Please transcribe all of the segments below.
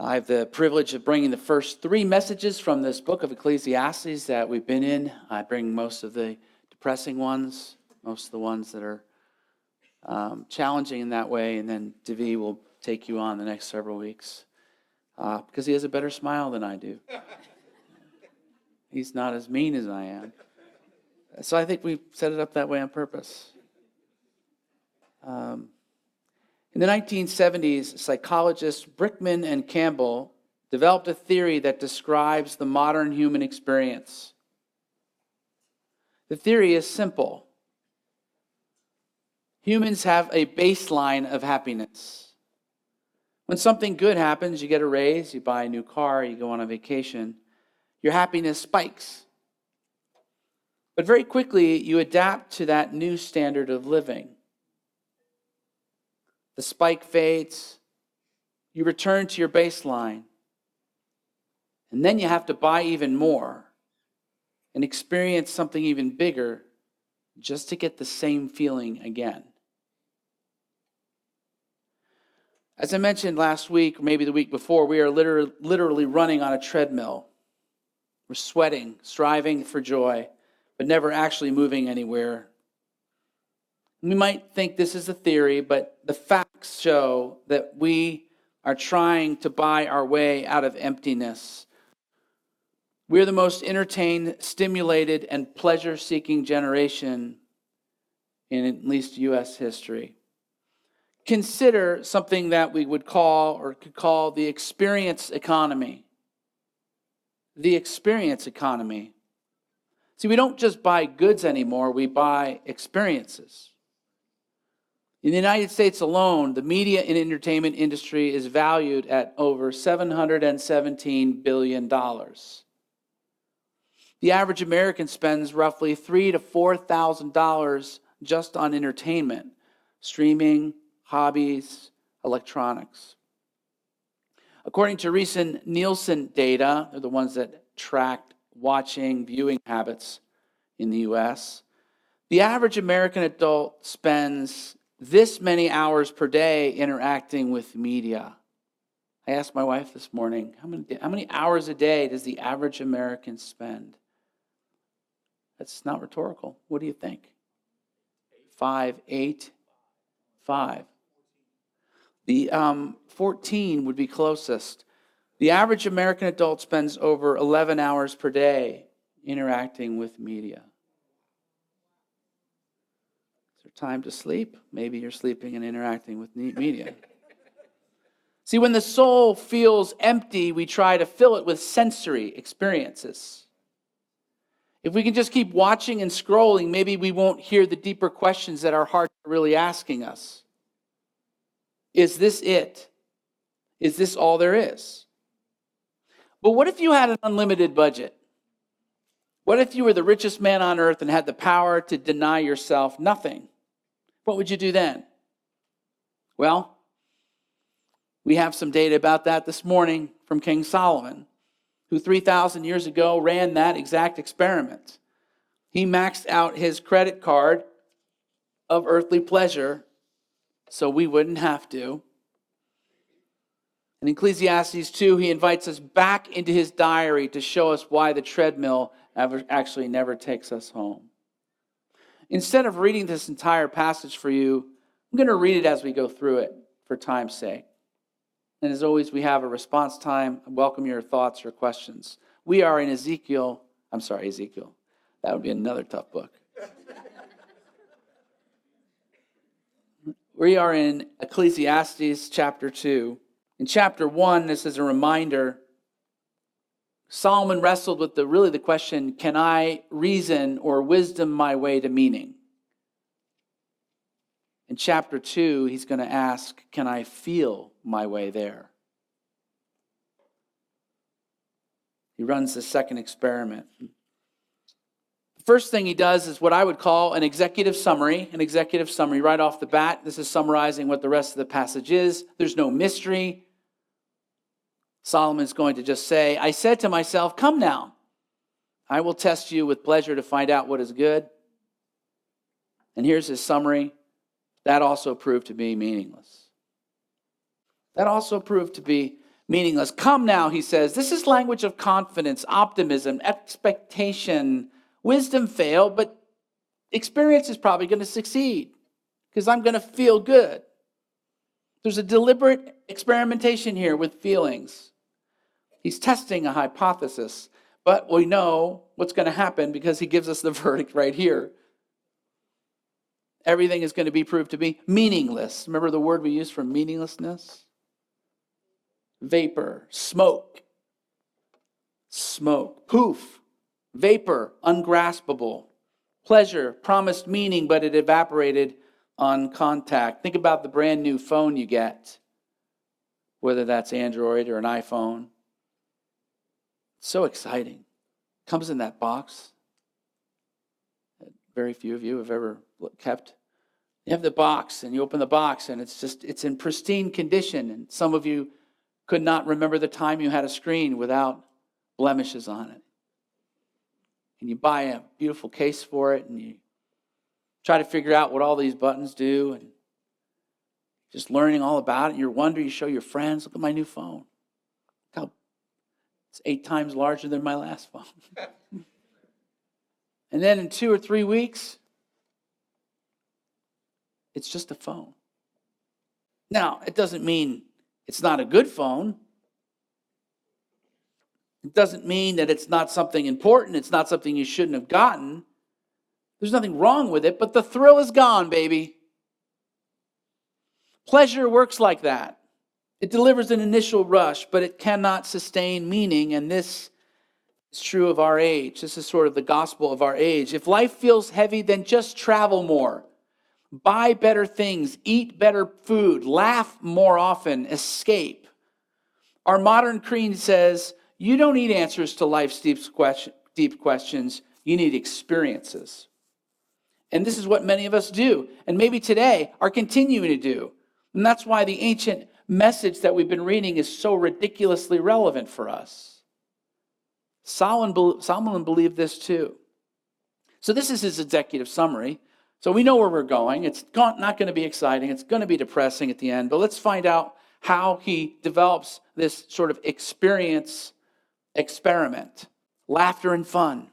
I have the privilege of bringing the first three messages from this book of Ecclesiastes that we've been in. I bring most of the depressing ones, most of the ones that are challenging in that way, and then Devi will take you on the next several weeks because he has a better smile than I do. He's not as mean as I am. So I think we set it up that way on purpose. In the 1970s, psychologists Brickman and Campbell developed a theory that describes the modern human experience. The theory is simple. Humans have a baseline of happiness. When something good happens, you get a raise, you buy a new car, you go on a vacation, your happiness spikes. But very quickly, you adapt to that new standard of living. The spike fades, you return to your baseline, and then you have to buy even more and experience something even bigger just to get the same feeling again. As I mentioned last week, or maybe the week before, we are literally running on a treadmill. We're sweating, striving for joy, but never actually moving anywhere. We might think this is a theory, but the facts show that we are trying to buy our way out of emptiness. We're the most entertained, stimulated, and pleasure-seeking generation in at least U.S. history. Consider something that we would call, or could call, the experience economy. The experience economy. See, we don't just buy goods anymore, we buy experiences. In the United States alone, the media and entertainment industry is valued at over $717 billion. The average American spends roughly $3,000 to $4,000 just on entertainment, streaming, hobbies, electronics. According to recent Nielsen data, they're the ones that track watching, viewing habits in the U.S., the average American adult spends this many hours per day interacting with media. I asked my wife this morning, how many hours a day does the average American spend? That's not rhetorical. What do you think? 5, 8, 5. The 14 would be closest. The average American adult spends over 11 hours per day interacting with media. Time to sleep? Maybe you're sleeping and interacting with media. See, when the soul feels empty, we try to fill it with sensory experiences. If we can just keep watching and scrolling, maybe we won't hear the deeper questions that our hearts are really asking us. Is this it? Is this all there is? But what if you had an unlimited budget? What if you were the richest man on earth and had the power to deny yourself nothing? What would you do then? Well, we have some data about that this morning from King Solomon, who 3,000 years ago ran that exact experiment. He maxed out his credit card of earthly pleasure so we wouldn't have to. In Ecclesiastes 2, he invites us back into his diary to show us why the treadmill actually never takes us home. Instead of reading this entire passage for you, I'm going to read it as we go through it for time's sake. And as always, we have a response time. I welcome your thoughts or questions. We are in Ezekiel. That would be another tough book. We are in Ecclesiastes chapter 2. In chapter 1, this is a reminder. Solomon wrestled with the question, can I reason or wisdom my way to meaning? In chapter 2, he's going to ask, can I feel my way there? He runs the second experiment. The first thing he does is what I would call an executive summary. An executive summary right off the bat. This is summarizing what the rest of the passage is. There's no mystery. Solomon's going to just say, I said to myself, come now. I will test you with pleasure to find out what is good. And here's his summary. That also proved to be meaningless. That also proved to be Meaningless. Come now, he says. This is language of confidence, optimism, expectation. Wisdom failed, but experience is probably going to succeed because I'm going to feel good. There's a deliberate experimentation here with feelings. He's testing a hypothesis, but we know what's going to happen because he gives us the verdict right here. Everything is going to be proved to be meaningless. Remember the word we use for meaninglessness? Vapor, smoke, poof, vapor, ungraspable. Pleasure, promised meaning, but it evaporated on contact. Think about the brand new phone you get, whether that's Android or an iPhone. It's so exciting. Comes in that box. Very few of you have ever kept. You have the box and you open the box and it's in pristine condition. And some of you could not remember the time you had a screen without blemishes on it. And you buy a beautiful case for it and you try to figure out what all these buttons do and just learning all about it. And you're wondering, you show your friends, look at my new phone. Look how it's 8 times larger than my last phone. And then in 2 or 3 weeks, it's just a phone. Now, it doesn't mean it's not a good phone. It doesn't mean that it's not something important. It's not something you shouldn't have gotten. There's nothing wrong with it, but the thrill is gone, baby. Pleasure works like that. It delivers an initial rush, but it cannot sustain meaning, and this is true of our age. This is sort of the gospel of our age. If life feels heavy, then just travel more. Buy better things, eat better food, laugh more often, escape. Our modern creed says, you don't need answers to life's deep questions, you need experiences. And this is what many of us do, and maybe today are continuing to do. And that's why the ancient message that we've been reading is so ridiculously relevant for us. Solomon believed this too. So this is his executive summary. So we know where we're going. It's not going to be exciting. It's going to be depressing at the end. But let's find out how he develops this sort of experiment. Laughter and fun.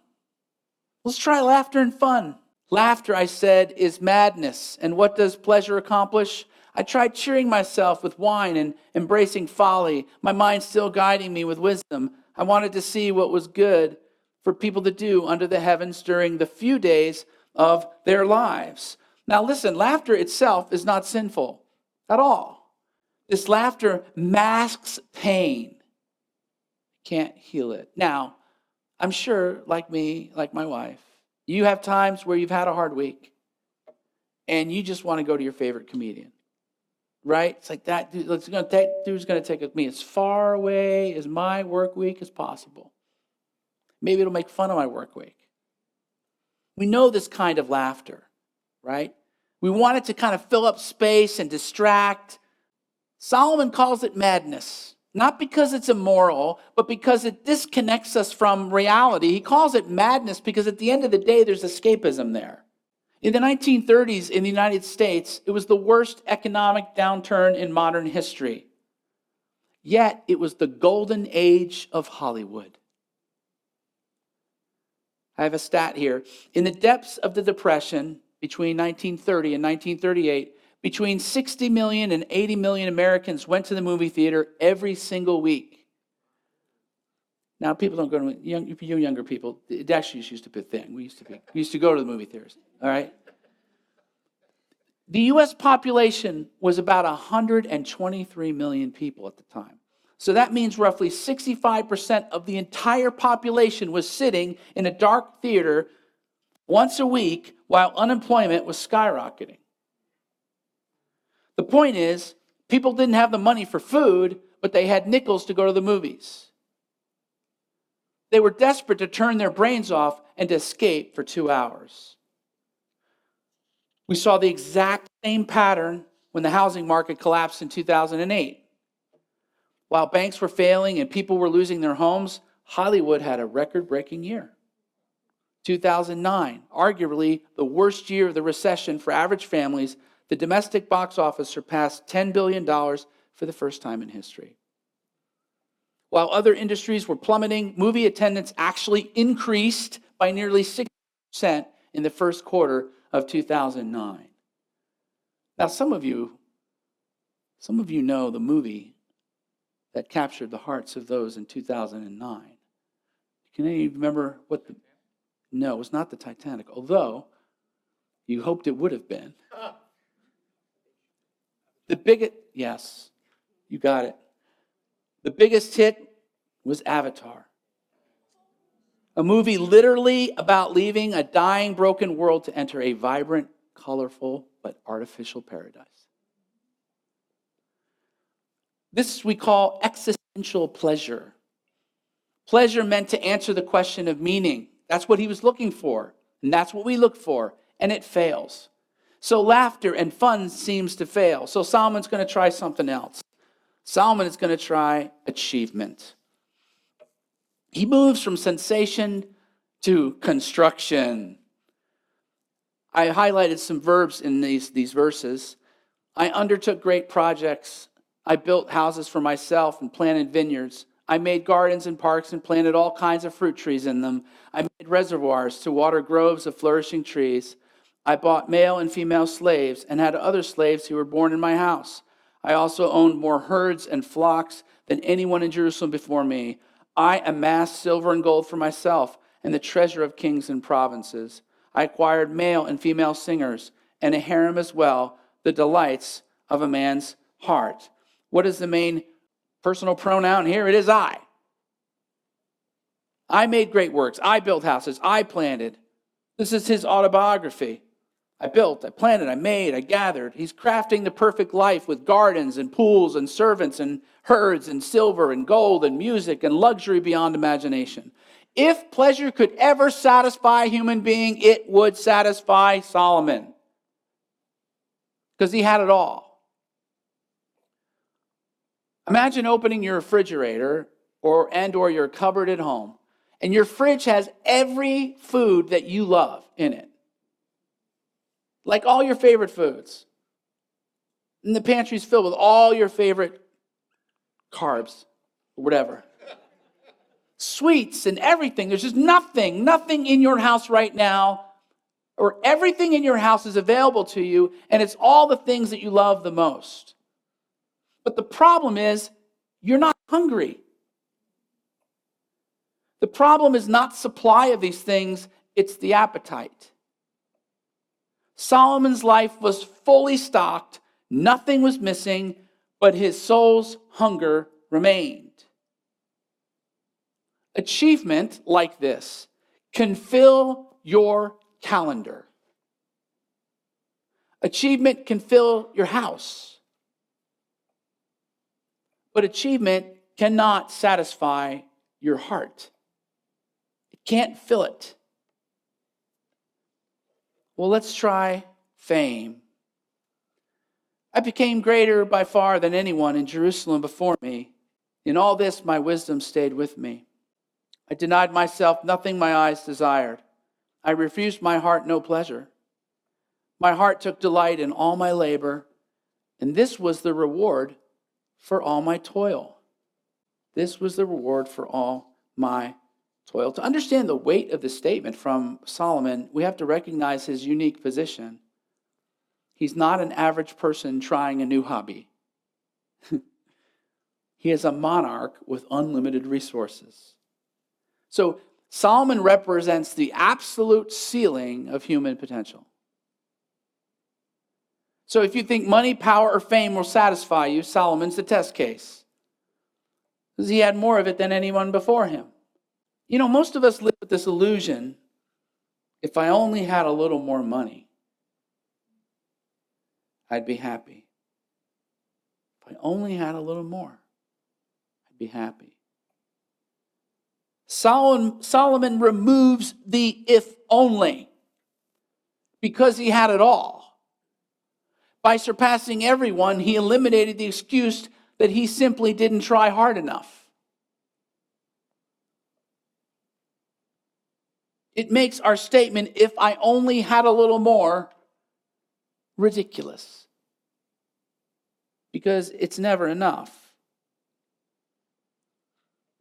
Let's try laughter and fun. Laughter, I said, is madness. And what does pleasure accomplish? I tried cheering myself with wine and embracing folly, my mind still guiding me with wisdom. I wanted to see what was good for people to do under the heavens during the few days of their lives. Now listen, laughter itself is not sinful at all. This laughter masks pain. Can't heal it. Now, I'm sure, like me, like my wife, you have times where you've had a hard week and you just want to go to your favorite comedian, right? It's like that dude's going to take me as far away as my work week as possible. Maybe it'll make fun of my work week. We know this kind of laughter, right? We want it to kind of fill up space and distract. Solomon calls it madness, not because it's immoral, but because it disconnects us from reality. He calls it madness because at the end of the day, there's escapism there. In the 1930s in the United States, it was the worst economic downturn in modern history. Yet, it was the golden age of Hollywood. I have a stat here. In the depths of the Depression between 1930 and 1938, between 60 million and 80 million Americans went to the movie theater every single week. Now, people don't go to you younger people. It actually used to be a thing. We used to go to the movie theaters. All right. The U.S. population was about 123 million people at the time. So that means roughly 65% of the entire population was sitting in a dark theater once a week while unemployment was skyrocketing. The point is, people didn't have the money for food, but they had nickels to go to the movies. They were desperate to turn their brains off and to escape for 2 hours. We saw the exact same pattern when the housing market collapsed in 2008. While banks were failing and people were losing their homes, Hollywood had a record-breaking year. 2009, arguably the worst year of the recession for average families, the domestic box office surpassed $10 billion for the first time in history. While other industries were plummeting, movie attendance actually increased by nearly 60% in the first quarter of 2009. Now, some of you know the movie that captured the hearts of those in 2009. Can any of you remember what the... No, it was not the Titanic, although you hoped it would have been. Yes, you got it. The biggest hit was Avatar. A movie literally about leaving a dying, broken world to enter a vibrant, colorful, but artificial paradise. This we call existential pleasure. Pleasure meant to answer the question of meaning. That's what he was looking for, and that's what we look for, and it fails. So laughter and fun seems to fail. So Solomon's going to try something else. Solomon is going to try achievement. He moves from sensation to construction. I highlighted some verbs in these verses. I undertook great projects. I built houses for myself and planted vineyards. I made gardens and parks and planted all kinds of fruit trees in them. I made reservoirs to water groves of flourishing trees. I bought male and female slaves and had other slaves who were born in my house. I also owned more herds and flocks than anyone in Jerusalem before me. I amassed silver and gold for myself and the treasure of kings and provinces. I acquired male and female singers and a harem as well, the delights of a man's heart. What is the main personal pronoun here? It is I. I made great works. I built houses. I planted. This is his autobiography. I built, I planted, I made, I gathered. He's crafting the perfect life with gardens and pools and servants and herds and silver and gold and music and luxury beyond imagination. If pleasure could ever satisfy a human being, it would satisfy Solomon, because he had it all. Imagine opening your refrigerator or your cupboard at home, and your fridge has every food that you love in it. Like all your favorite foods. And the pantry's filled with all your favorite carbs, or whatever. Sweets and everything. There's just nothing in your house right now, or everything in your house is available to you, and it's all the things that you love the most. But the problem is, you're not hungry. The problem is not supply of these things, it's the appetite. Solomon's life was fully stocked, nothing was missing, but his soul's hunger remained. Achievement like this can fill your calendar. Achievement can fill your house. But achievement cannot satisfy your heart. It can't fill it. Well, let's try fame. I became greater by far than anyone in Jerusalem before me. In all this, my wisdom stayed with me. I denied myself nothing my eyes desired. I refused my heart no pleasure. My heart took delight in all my labor, and this was the reward for all my toil. This was the reward for all my toil. To understand the weight of the statement from Solomon, we have to recognize his unique position. He's not an average person trying a new hobby. He is a monarch with unlimited resources. So Solomon represents the absolute ceiling of human potential. So if you think money, power, or fame will satisfy you, Solomon's the test case, because he had more of it than anyone before him. You know, most of us live with this illusion, if I only had a little more money, I'd be happy. If I only had a little more, I'd be happy. Solomon removes the if only, because he had it all. By surpassing everyone, he eliminated the excuse that he simply didn't try hard enough. It makes our statement, if I only had a little more, ridiculous. Because it's never enough.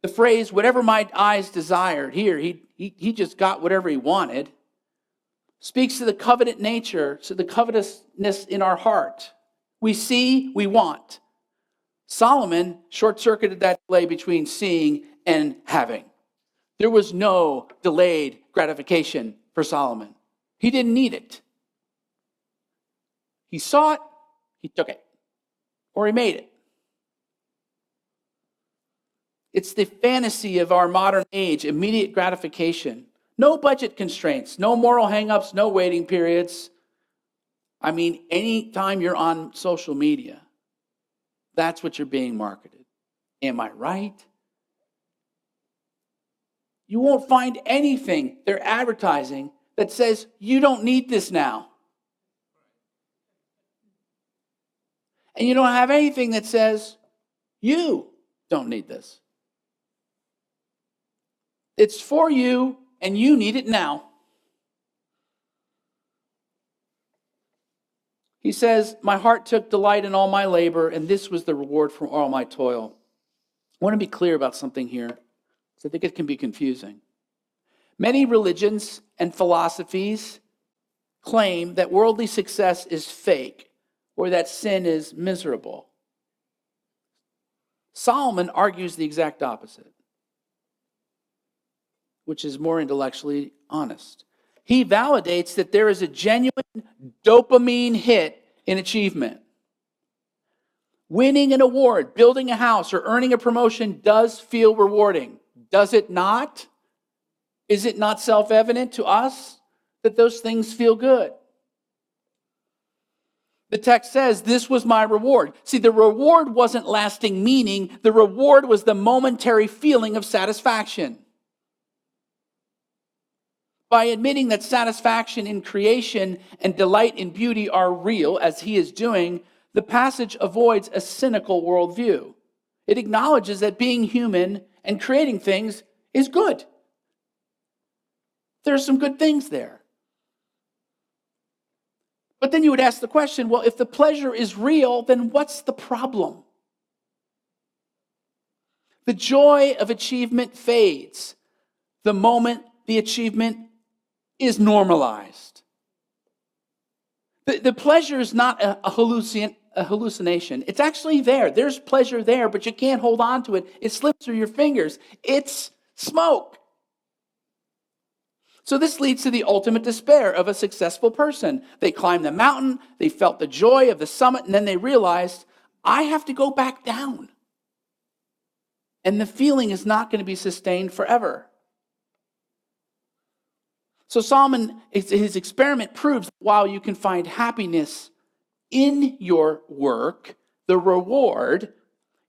The phrase, whatever my eyes desired, here, he just got whatever he wanted, speaks to the covenant nature, to the covetousness in our heart. We see, we want. Solomon short-circuited that delay between seeing and having. There was no delayed gratification for Solomon. He didn't need it. He saw it, he took it, or he made it. It's the fantasy of our modern age, immediate gratification. No budget constraints, no moral hangups, no waiting periods. I mean, anytime you're on social media, that's what you're being marketed. Am I right? You won't find anything they're advertising that says, you don't need this now. And you don't have anything that says, you don't need this. It's for you, and you need it now. He says, my heart took delight in all my labor, and this was the reward for all my toil. I want to be clear about something here, because I think it can be confusing. Many religions and philosophies claim that worldly success is fake, or that sin is miserable. Solomon argues the exact opposite, which is more intellectually honest. He validates that there is a genuine dopamine hit in achievement. Winning an award, building a house, or earning a promotion does feel rewarding. Does it not? Is it not self-evident to us that those things feel good? The text says, this was my reward. See, the reward wasn't lasting meaning. The reward was the momentary feeling of satisfaction. By admitting that satisfaction in creation and delight in beauty are real, as he is doing, the passage avoids a cynical worldview. It acknowledges that being human and creating things is good. There's some good things there. But then you would ask the question, well, if the pleasure is real, then what's the problem? The joy of achievement fades the moment the achievement is normalized. The pleasure is not a hallucination. It's actually there. There's pleasure there, but you can't hold on to it. It slips through your fingers. It's smoke. So this leads to the ultimate despair of a successful person. They climbed the mountain, they felt the joy of the summit, and then they realized, I have to go back down. And the feeling is not going to be sustained forever. So Solomon, his experiment proves that while you can find happiness in your work, the reward,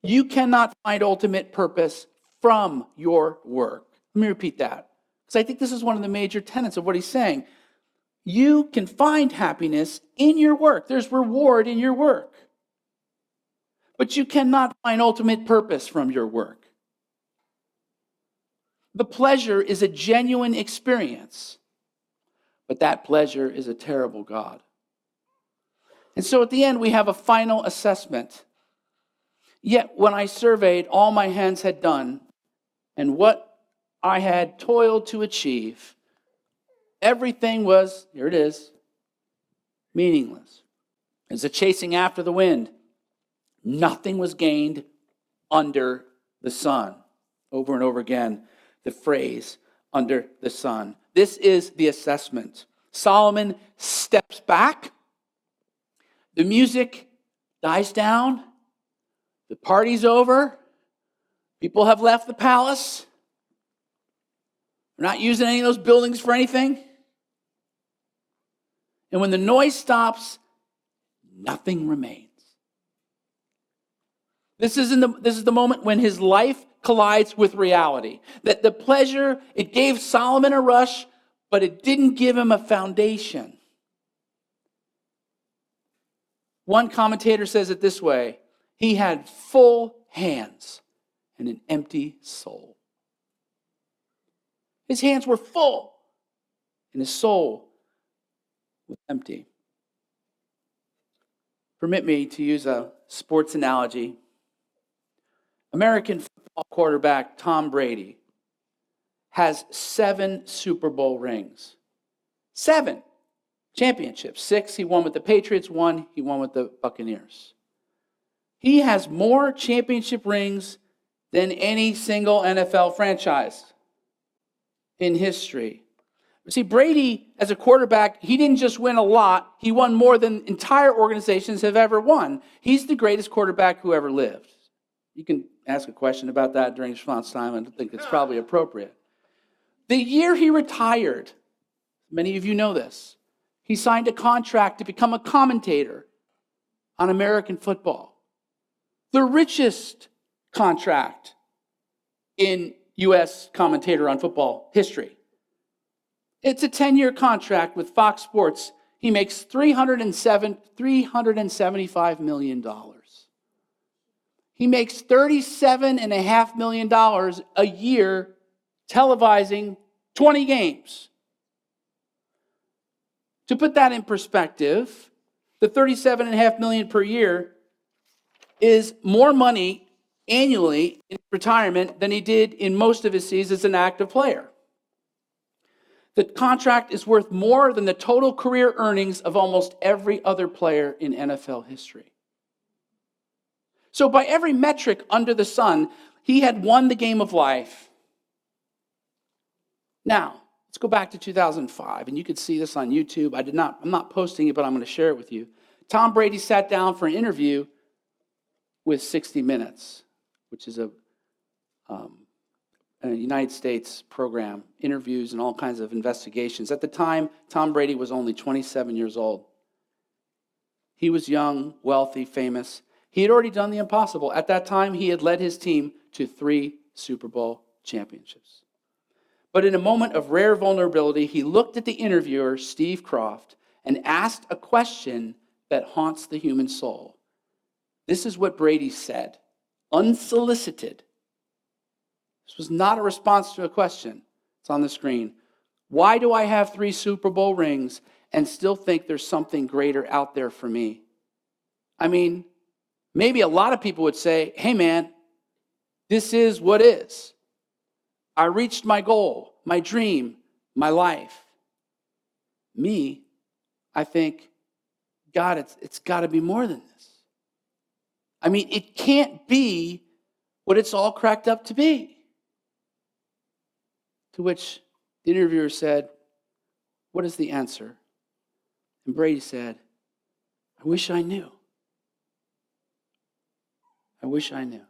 you cannot find ultimate purpose from your work. Let me repeat that, because I think this is one of the major tenets of what he's saying. You can find happiness in your work. There's reward in your work. But you cannot find ultimate purpose from your work. The pleasure is a genuine experience, but that pleasure is a terrible God. And so at the end, we have a final assessment. Yet when I surveyed all my hands had done and what I had toiled to achieve, everything was, here it is, meaningless. As a chasing after the wind. Nothing was gained under the sun. Over and over again, the phrase, under the sun. This is the assessment. Solomon steps back. The music dies down. The party's over. People have left the palace. We're not using any of those buildings for anything. And when the noise stops, nothing remains. This is the moment when his life collides with reality. That the pleasure, it gave Solomon a rush, but it didn't give him a foundation. One commentator says it this way: he had full hands and an empty soul. His hands were full and his soul was empty. Permit me to use a sports analogy. American football quarterback Tom Brady has 7 Super Bowl rings. 7 championships. 6 he won with the Patriots, 1 he won with the Buccaneers. He has more championship rings than any single NFL franchise in history. See, Brady, as a quarterback, he didn't just win a lot. He won more than entire organizations have ever won. He's the greatest quarterback who ever lived. You can ask a question about that during response time. I think it's probably appropriate. The year he retired, many of you know this, he signed a contract to become a commentator on American football. The richest contract in U.S. commentator on football history. It's a 10-year contract with Fox Sports. He makes $375 million. He makes $37.5 million a year televising 20 games. To put that in perspective, the $37.5 million per year is more money annually in retirement than he did in most of his seasons as an active player. The contract is worth more than the total career earnings of almost every other player in NFL history. So by every metric under the sun, he had won the game of life. Now, let's go back to 2005, and you can see this on YouTube. I'm not posting it, but I'm going to share it with you. Tom Brady sat down for an interview with 60 Minutes, which is a United States program, interviews and all kinds of investigations. At the time, Tom Brady was only 27 years old. He was young, wealthy, famous. He had already done the impossible. At that time, he had led his team to 3 Super Bowl championships. But in a moment of rare vulnerability, he looked at the interviewer, Steve Croft, and asked a question that haunts the human soul. This is what Brady said, unsolicited. This was not a response to a question. It's on the screen. Why do I have 3 Super Bowl rings and still think there's something greater out there for me? I mean, maybe a lot of people would say, hey man, this is what is. I reached my goal, my dream, my life. Me, I think, God, it's got to be more than this. I mean, it can't be what it's all cracked up to be. To which the interviewer said, what is the answer? And Brady said, I wish I knew. I wish I knew.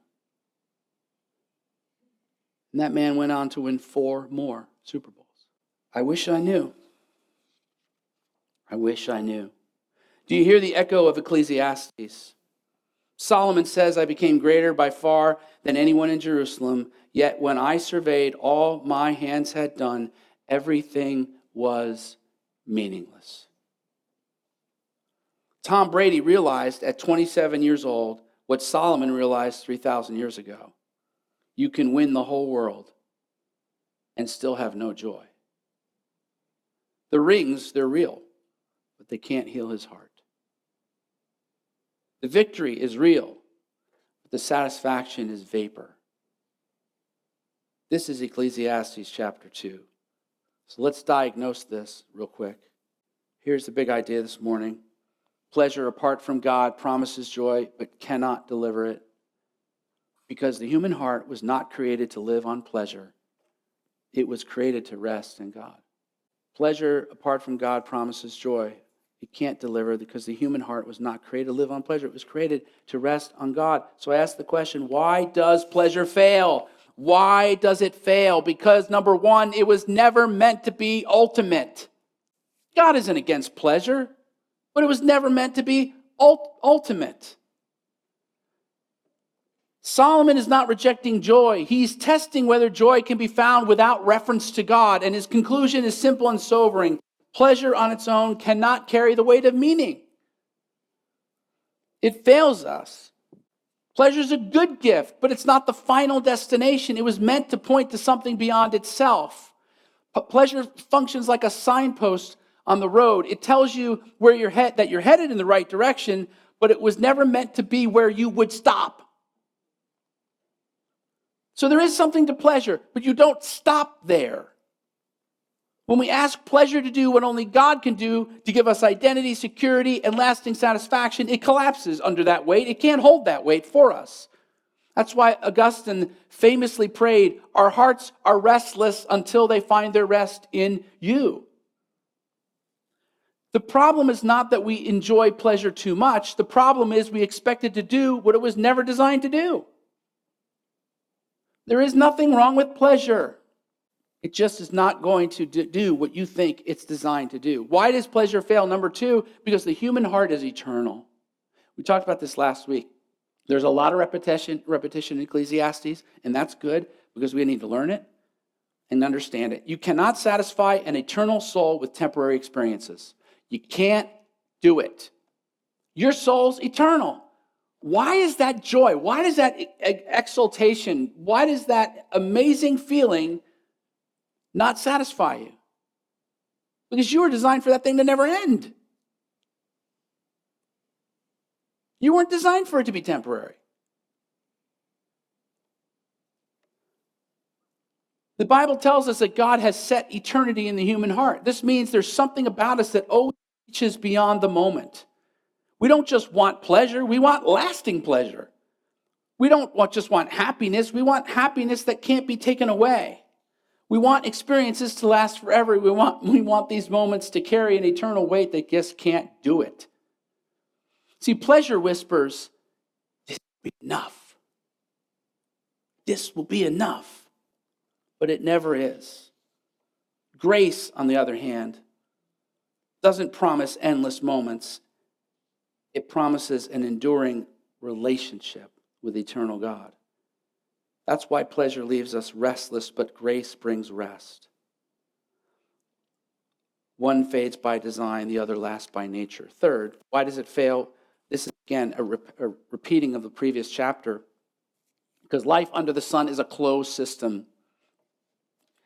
And that man went on to win 4 more Super Bowls. I wish I knew. I wish I knew. Do you hear the echo of Ecclesiastes? Solomon says, I became greater by far than anyone in Jerusalem, yet when I surveyed all my hands had done, everything was meaningless. Tom Brady realized at 27 years old what Solomon realized 3,000 years ago. You can win the whole world and still have no joy. The rings, they're real, but they can't heal his heart. The victory is real, but the satisfaction is vapor. This is Ecclesiastes chapter 2. So let's diagnose this real quick. Here's the big idea this morning. Pleasure apart from God promises joy, but cannot deliver it. Because the human heart was not created to live on pleasure. It was created to rest in God. Pleasure apart from God promises joy. It can't deliver because the human heart was not created to live on pleasure. It was created to rest on God. So I ask the question, why does pleasure fail? Why does it fail? Because number one, it was never meant to be ultimate. God isn't against pleasure, but it was never meant to be ultimate. Solomon is not rejecting joy. He's testing whether joy can be found without reference to God. And his conclusion is simple and sobering. Pleasure on its own cannot carry the weight of meaning. It fails us. Pleasure is a good gift, but it's not the final destination. It was meant to point to something beyond itself. Pleasure functions like a signpost on the road. It tells you where that you're headed in the right direction, but it was never meant to be where you would stop. So there is something to pleasure, but you don't stop there. When we ask pleasure to do what only God can do to give us identity, security, and lasting satisfaction, it collapses under that weight. It can't hold that weight for us. That's why Augustine famously prayed, "Our hearts are restless until they find their rest in you." The problem is not that we enjoy pleasure too much. The problem is we expect it to do what it was never designed to do. There is nothing wrong with pleasure. It just is not going to do what you think it's designed to do. Why does pleasure fail? Number two, because the human heart is eternal. We talked about this last week. There's a lot of repetition in Ecclesiastes, and that's good because we need to learn it and understand it. You cannot satisfy an eternal soul with temporary experiences. You can't do it. Your soul's eternal. Why is that joy? Why does that exaltation? Why does that amazing feeling not satisfy you? Because you were designed for that thing to never end. You weren't designed for it to be temporary. The Bible tells us that God has set eternity in the human heart. This means there's something about us that always reaches beyond the moment. We don't just want pleasure, we want lasting pleasure. We don't just want happiness, we want happiness that can't be taken away. We want experiences to last forever. We want these moments to carry an eternal weight that just can't do it. See, pleasure whispers, "This will be enough. This will be enough." But it never is. Grace, on the other hand, doesn't promise endless moments. It promises an enduring relationship with eternal God. That's why pleasure leaves us restless, but grace brings rest. One fades by design, the other lasts by nature. Third, why does it fail? This is, again, a repeating of the previous chapter. Because life under the sun is a closed system.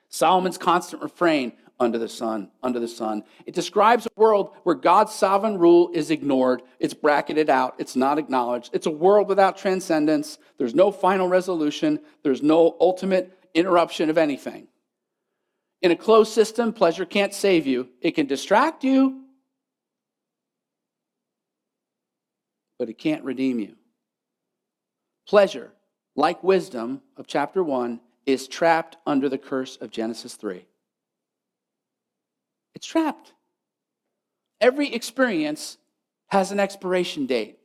Solomon's constant refrain, under the sun, under the sun. It describes a world where God's sovereign rule is ignored. It's bracketed out. It's not acknowledged. It's a world without transcendence. There's no final resolution. There's no ultimate interruption of anything. In a closed system, pleasure can't save you. It can distract you, but it can't redeem you. Pleasure, like wisdom of chapter 1, is trapped under the curse of Genesis 3. It's trapped. Every experience has an expiration date,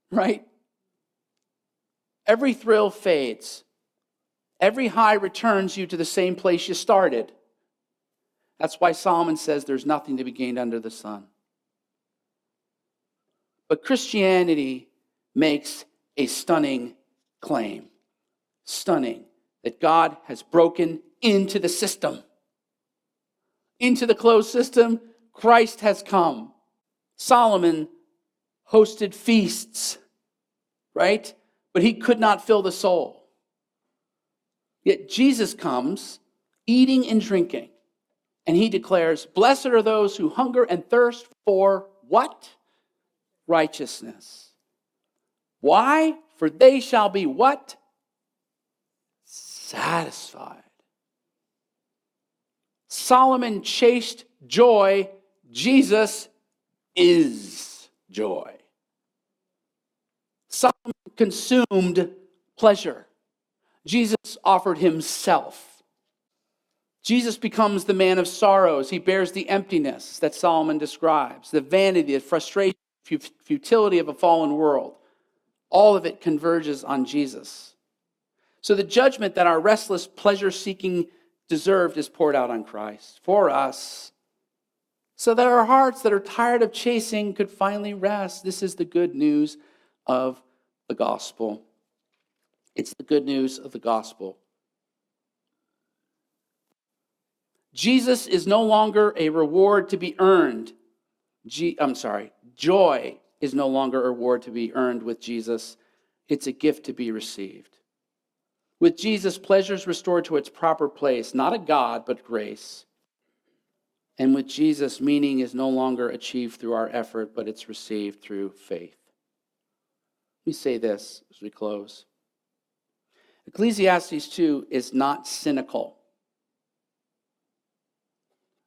right? Every thrill fades. Every high returns you to the same place you started. That's why Solomon says there's nothing to be gained under the sun. But Christianity makes a stunning claim. Stunning. That God has broken into the system. Into the closed system, Christ has come. Solomon hosted feasts, right? But he could not fill the soul. Yet Jesus comes eating and drinking. And he declares, "Blessed are those who hunger and thirst for" what? Righteousness. Why? For they shall be what? Satisfied. Solomon chased joy. Jesus is joy. Solomon consumed pleasure. Jesus offered himself. Jesus becomes the man of sorrows. He bears the emptiness that Solomon describes, the vanity, the frustration, futility of a fallen world. All of it converges on Jesus. So the judgment that our restless, pleasure-seeking deserved is poured out on Christ for us, so that our hearts that are tired of chasing could finally rest. This is the good news of the gospel. It's the good news of the gospel. Jesus is no longer a reward to be earned. Joy is no longer a reward to be earned with Jesus. It's a gift to be received. With Jesus, pleasure is restored to its proper place, not a God, but grace. And with Jesus, meaning is no longer achieved through our effort, but it's received through faith. Let me say this as we close. Ecclesiastes 2 is not cynical.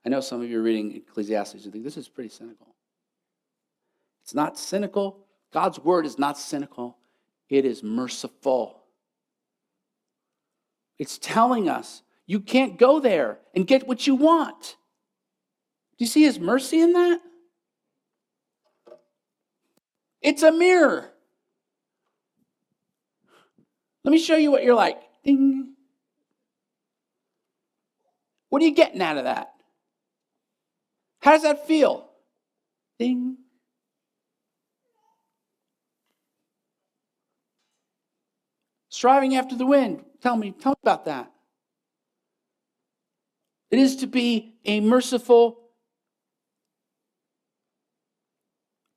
I know some of you are reading Ecclesiastes and think this is pretty cynical. It's not cynical. God's word is not cynical. It is merciful. It's telling us you can't go there and get what you want. Do you see his mercy in that? It's a mirror. Let me show you what you're like. Ding. What are you getting out of that? How does that feel? Ding. Striving after the wind. Tell me about that. It is to be a merciful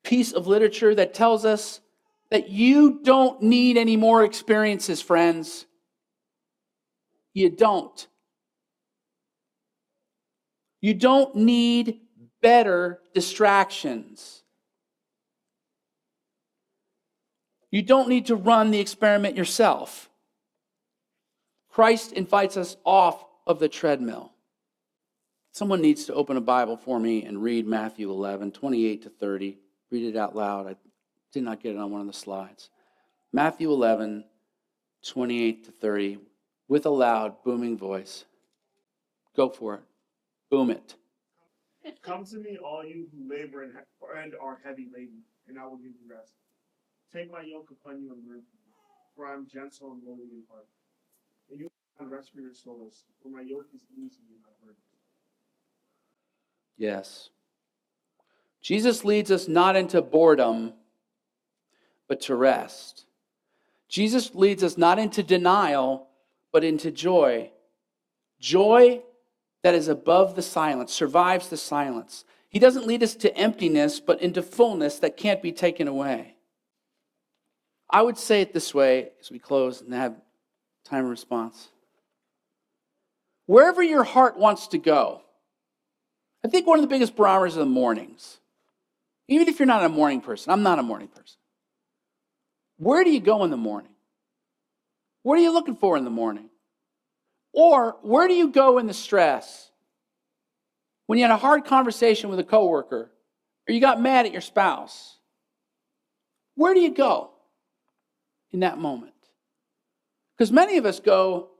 piece of literature that tells us that you don't need any more experiences, friends. You don't. You don't need better distractions. You don't need to run the experiment yourself. Christ invites us off of the treadmill. Someone needs to open a Bible for me and read Matthew 11, 28 to 30. Read it out loud. I did not get it on one of the slides. Matthew 11, 28 to 30, with a loud, booming voice. Go for it. Boom it. Come to me, all you who labor and are heavy laden, and I will give you rest. Take my yoke upon you and learn from me, for I am gentle and lowly in heart. And you will find rest for your souls, for my yoke is easy and my burden. Yes. Jesus leads us not into boredom, but to rest. Jesus leads us not into denial, but into joy. Joy that is above the silence, survives the silence. He doesn't lead us to emptiness, but into fullness that can't be taken away. I would say it this way as we close and have time of response. Wherever your heart wants to go, I think one of the biggest barometers of the mornings, even if you're not a morning person, I'm not a morning person. Where do you go in the morning? What are you looking for in the morning? Or where do you go in the stress? When you had a hard conversation with a coworker, or you got mad at your spouse, where do you go in that moment? Because many of us go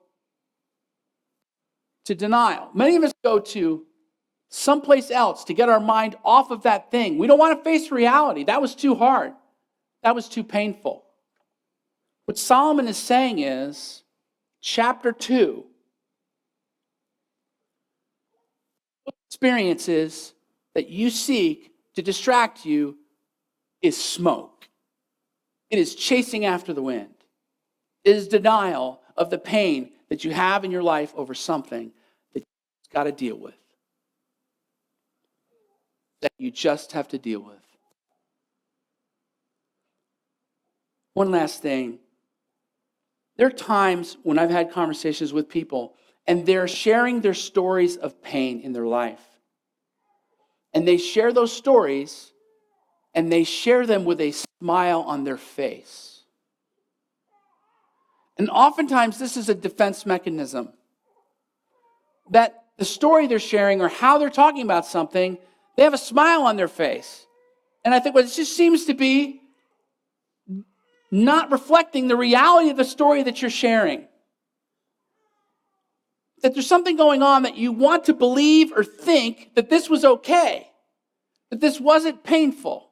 to denial. Many of us go to someplace else to get our mind off of that thing. We don't want to face reality. That was too hard. That was too painful. What Solomon is saying is, chapter 2, experiences that you seek to distract you is smoke. It is chasing after the wind. It is denial of the pain that you have in your life over something that you've got to deal with. That you just have to deal with. One last thing. There are times when I've had conversations with people and they're sharing their stories of pain in their life. And they share those stories and they share them with a smile on their face. And oftentimes this is a defense mechanism. That the story they're sharing or how they're talking about something, they have a smile on their face. And I think, well, it just seems to be not reflecting the reality of the story that you're sharing. That there's something going on that you want to believe or think that this was okay. That this wasn't painful.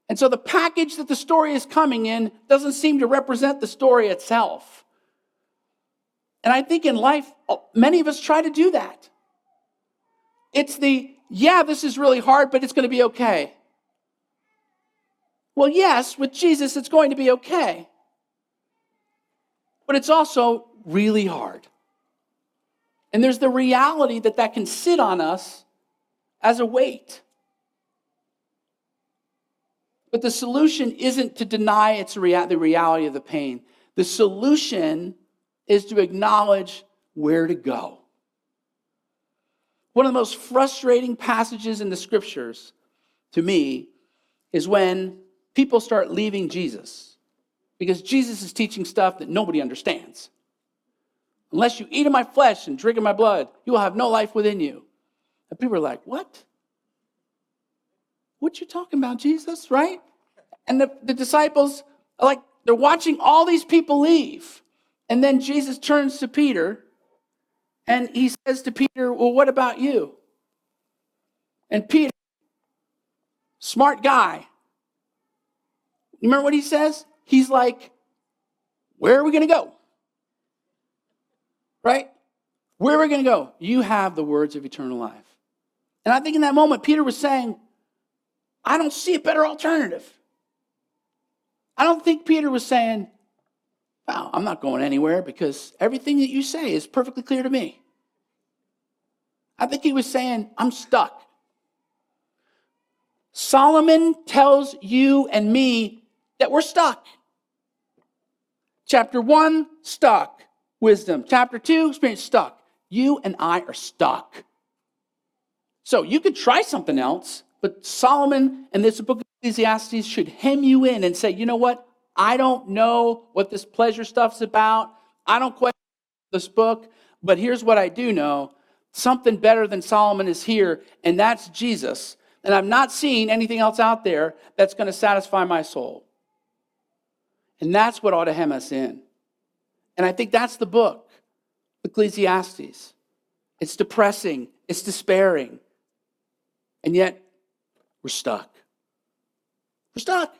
And so the package that the story is coming in doesn't seem to represent the story itself. And I think in life, many of us try to do that. It's this is really hard, but it's going to be okay. Well, yes, with Jesus, it's going to be okay. But it's also really hard. And there's the reality that can sit on us as a weight. But the solution isn't to deny the reality of the pain. The solution is to acknowledge where to go. One of the most frustrating passages in the scriptures, to me, is when people start leaving Jesus. Because Jesus is teaching stuff that nobody understands. Unless you eat of my flesh and drink of my blood, you will have no life within you. And people are like, what? What you talking about, Jesus, right? And the disciples are like, they're watching all these people leave. And then Jesus turns to Peter and he says to Peter, well, what about you? And Peter, smart guy, you remember what he says? He's like, where are we going to go? Right? Where are we going to go? You have the words of eternal life. And I think in that moment, Peter was saying, I don't see a better alternative. I don't think Peter was saying, wow, I'm not going anywhere because everything that you say is perfectly clear to me. I think he was saying, I'm stuck. Solomon tells you and me that we're stuck. Chapter 1, stuck. Wisdom. Chapter 2, experience, stuck. You and I are stuck. So you could try something else, but Solomon and this book of Ecclesiastes should hem you in and say, you know what? I don't know what this pleasure stuff's about. I don't question this book, but here's what I do know. Something better than Solomon is here, and that's Jesus. And I'm not seeing anything else out there that's going to satisfy my soul. And that's what ought to hem us in. And I think that's the book, Ecclesiastes. It's depressing. It's despairing. And yet, we're stuck. We're stuck.